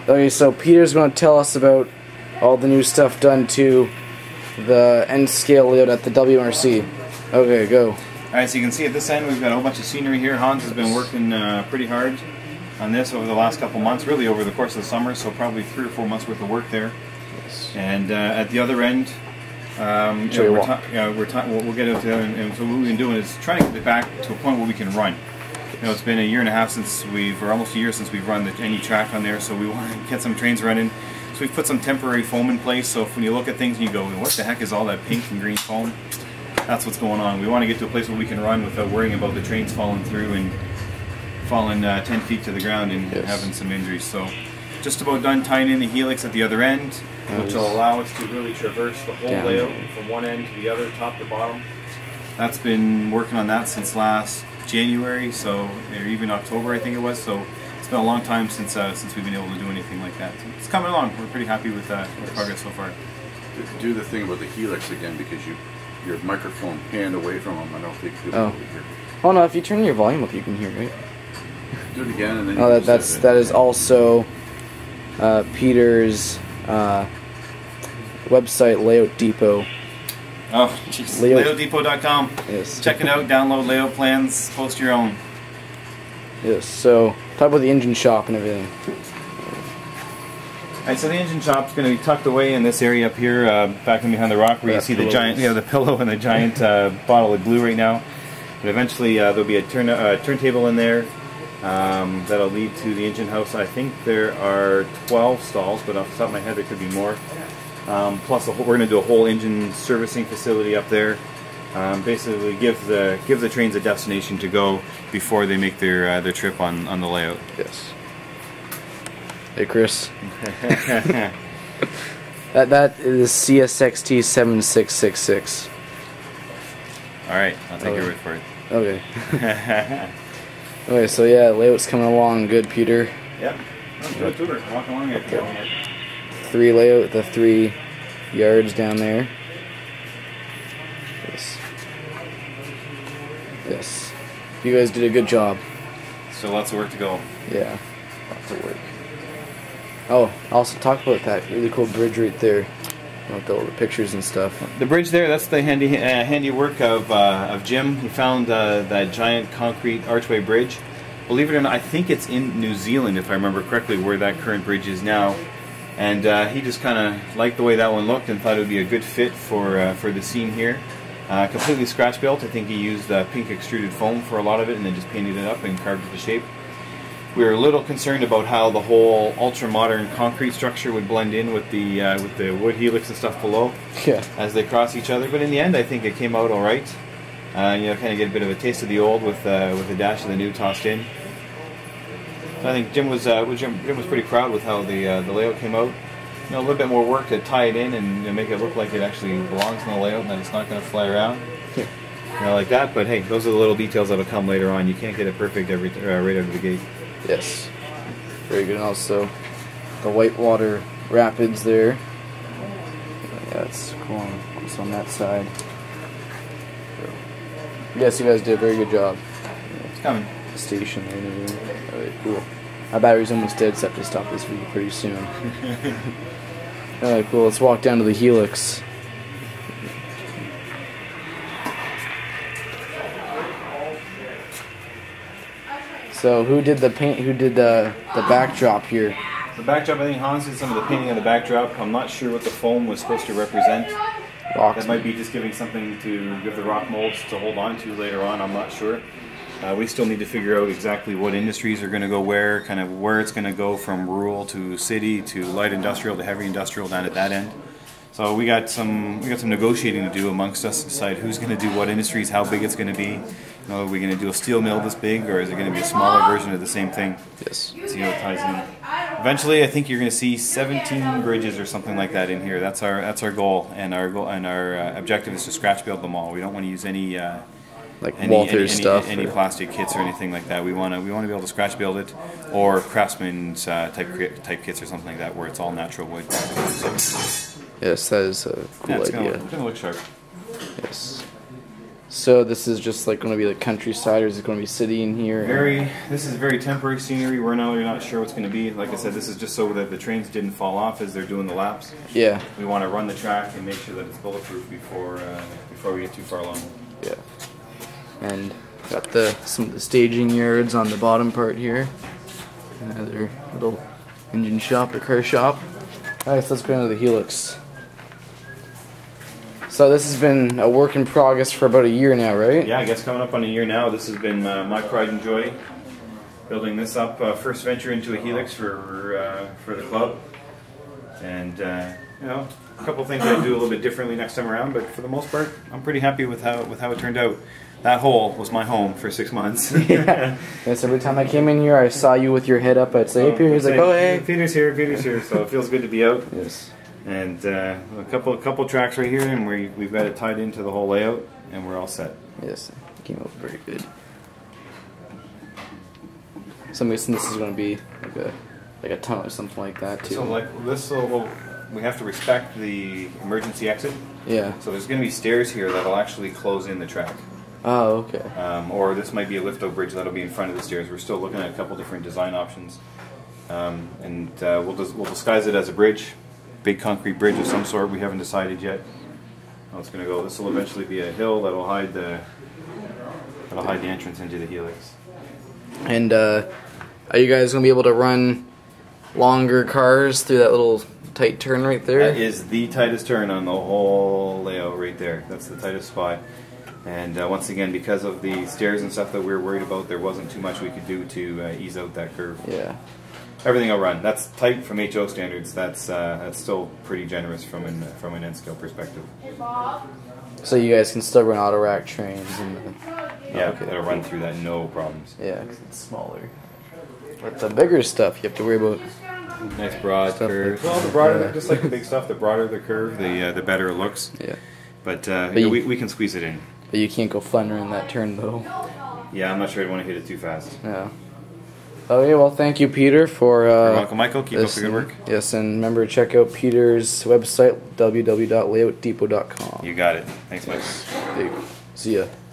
Okay, so Peter's going to tell us about all the new stuff done to the end scale layout at the WMRC. Okay, go. Alright, so you can see at this end we've got a whole bunch of scenery here. Hans has been working pretty hard on this over the last couple months, really over the course of the summer, so probably 3 or 4 months worth of work there. Yes. And at the other end, we'll get into the other end, and so what we've been doing is trying to get it back to a point where we can run. You know, it's been a year and a half since or almost a year since we've run any track on there, so we want to get some trains running. So we've put some temporary foam in place, so if when you look at things and you go, what the heck is all that pink and green foam? That's what's going on. We want to get to a place where we can run without worrying about the trains falling through and falling 10 feet to the ground and having some injuries. So just about done tying in the Helix at the other end, which will allow us to really traverse the whole layout from one end to the other, top to bottom. That's been working on that since last January, or even October I think it was, so it's been a long time since we've been able to do anything like that. So it's coming along. We're pretty happy with the progress so far. Do the thing about the Helix again, because your microphone panned away from them. I don't think people can hear. Oh no, if you turn your volume up you can hear it. Do it again and then that is also Peter's website, Layout Depot. Oh, jeez. LayoutDepot.com. Yes. Check it out, download layout plans, post your own. Yes, so talk about the engine shop and everything. Alright, so the engine shop's going to be tucked away in this area up here, back in behind the rock where you see the giant, the pillow and the giant bottle of glue right now. But eventually there'll be a turntable in there that'll lead to the engine house. I think there are 12 stalls, but off the top of my head there could be more. Plus we're going to do a whole engine servicing facility up there. Basically give the trains a destination to go before they make their trip on the layout. Yes. Hey Chris. that is CSXT 7666. Alright, I'll take your word for it. Okay. Okay, so yeah, layout's coming along good, Peter. Yep. Good tour. Walk along it. Okay. 3 layout, the 3 yards down there. Yes. Yes. You guys did a good job. So lots of work to go. Yeah, lots of work. Oh, also talk about that really cool bridge right there. With all the pictures and stuff. The bridge there, that's the handy work of Jim. He found that giant concrete archway bridge. Believe it or not, I think it's in New Zealand, if I remember correctly, where that current bridge is now. And he just kind of liked the way that one looked and thought it would be a good fit for the scene here. Completely scratch built. I think he used pink extruded foam for a lot of it and then just painted it up and carved it the shape. We were a little concerned about how the whole ultra-modern concrete structure would blend in with the wood helix and stuff below as they cross each other. But in the end, I think it came out all right. Kind of get a bit of a taste of the old with a dash of the new tossed in. So I think Jim was pretty proud with how the layout came out. A little bit more work to tie it in and make it look like it actually belongs in the layout and that it's not going to fly around. Like that. But hey, those are the little details that'll come later on. You can't get it perfect right out of the gate. Yes. Very good. And also the Whitewater Rapids there. Yeah, that's cool. It's on that side. Yes, you guys did a very good job. It's coming. The station there and everything. Alright, cool. My battery's almost dead, so I have to stop this video pretty soon. Alright, cool. Let's walk down to the Helix. So who did the paint? Who did the backdrop here? The backdrop, I think Hans did some of the painting of the backdrop. I'm not sure what the foam was supposed to represent. Rocks. That might be just giving something to give the rock molds to hold on to later on. I'm not sure. We still need to figure out exactly what industries are going to go where, kind of where it's going to go from rural to city to light industrial to heavy industrial down at that end. So we got some negotiating to do amongst us to decide who's going to do what industries, how big it's going to be. Are we going to do a steel mill this big, or is it going to be a smaller version of the same thing? Yes. See how it ties in. Eventually, I think you're going to see 17 bridges or something like that in here. That's our goal, and our objective is to scratch build them all. We don't want to use any plastic kits or anything like that. We want to be able to scratch build it, or craftsman's type kits or something like that, where it's all natural wood. So, yes, that is a cool idea. It's gonna look sharp. Yes. So this is just like going to be the countryside, or is it going to be city in here? This is very temporary scenery. We're not sure what's going to be. Like I said, this is just so that the trains didn't fall off as they're doing the laps. Yeah. We want to run the track and make sure that it's bulletproof before we get too far along. Yeah. And got some of the staging yards on the bottom part here. Another little engine shop or car shop. Alright, so let's go into the Helix. So this has been a work in progress for about a year now, right? Yeah, I guess coming up on a year now. This has been my pride and joy, building this up. First venture into a Helix for the club, and you know, a couple of things I'd do a little bit differently next time around. But for the most part, I'm pretty happy with how it turned out. That hole was my home for 6 months. Yeah. Yes, every time I came in here, I saw you with your head up. I'd say, "Hey, Peter." He's like, "Oh, hey." Peter's here. Peter's here. So it feels good to be out. Yes. And a couple tracks right here, and we've got it tied into the whole layout, and we're all set. Yes, it came out very good. So I'm guessing this is going to be like a tunnel or something like that too. So like this, we have to respect the emergency exit. Yeah. So there's going to be stairs here that'll actually close in the track. Oh, okay. Or this might be a lift-out bridge that'll be in front of the stairs. We're still looking at a couple different design options, and we'll disguise it as a bridge. Big concrete bridge of some sort. We haven't decided yet how it's going to go. This will eventually be a hill that'll hide the entrance into the Helix. And are you guys going to be able to run longer cars through that little tight turn right there? That is the tightest turn on the whole layout right there. That's the tightest spot. And once again, because of the stairs and stuff that we were worried about, there wasn't too much we could do to ease out that curve. Yeah. Everything will run. That's tight from HO standards. That's still pretty generous from an N-scale perspective. So you guys can still run auto rack trains and yeah, okay. It'll run through that, no problems. Yeah, because it's smaller. But the bigger stuff you have to worry about. Nice broad curve. Well, the broader, just like the big stuff, the broader the curve, the better it looks. Yeah. But you know, we can squeeze it in. But you can't go thundering in that turn though. Yeah, I'm not sure I'd want to hit it too fast. Yeah. Okay, well, thank you, Peter, for You're welcome, Michael. Keep up the good work. Yes, and remember to check out Peter's website, www.layoutdepot.com. You got it. Thanks, Mike. There you go. See ya.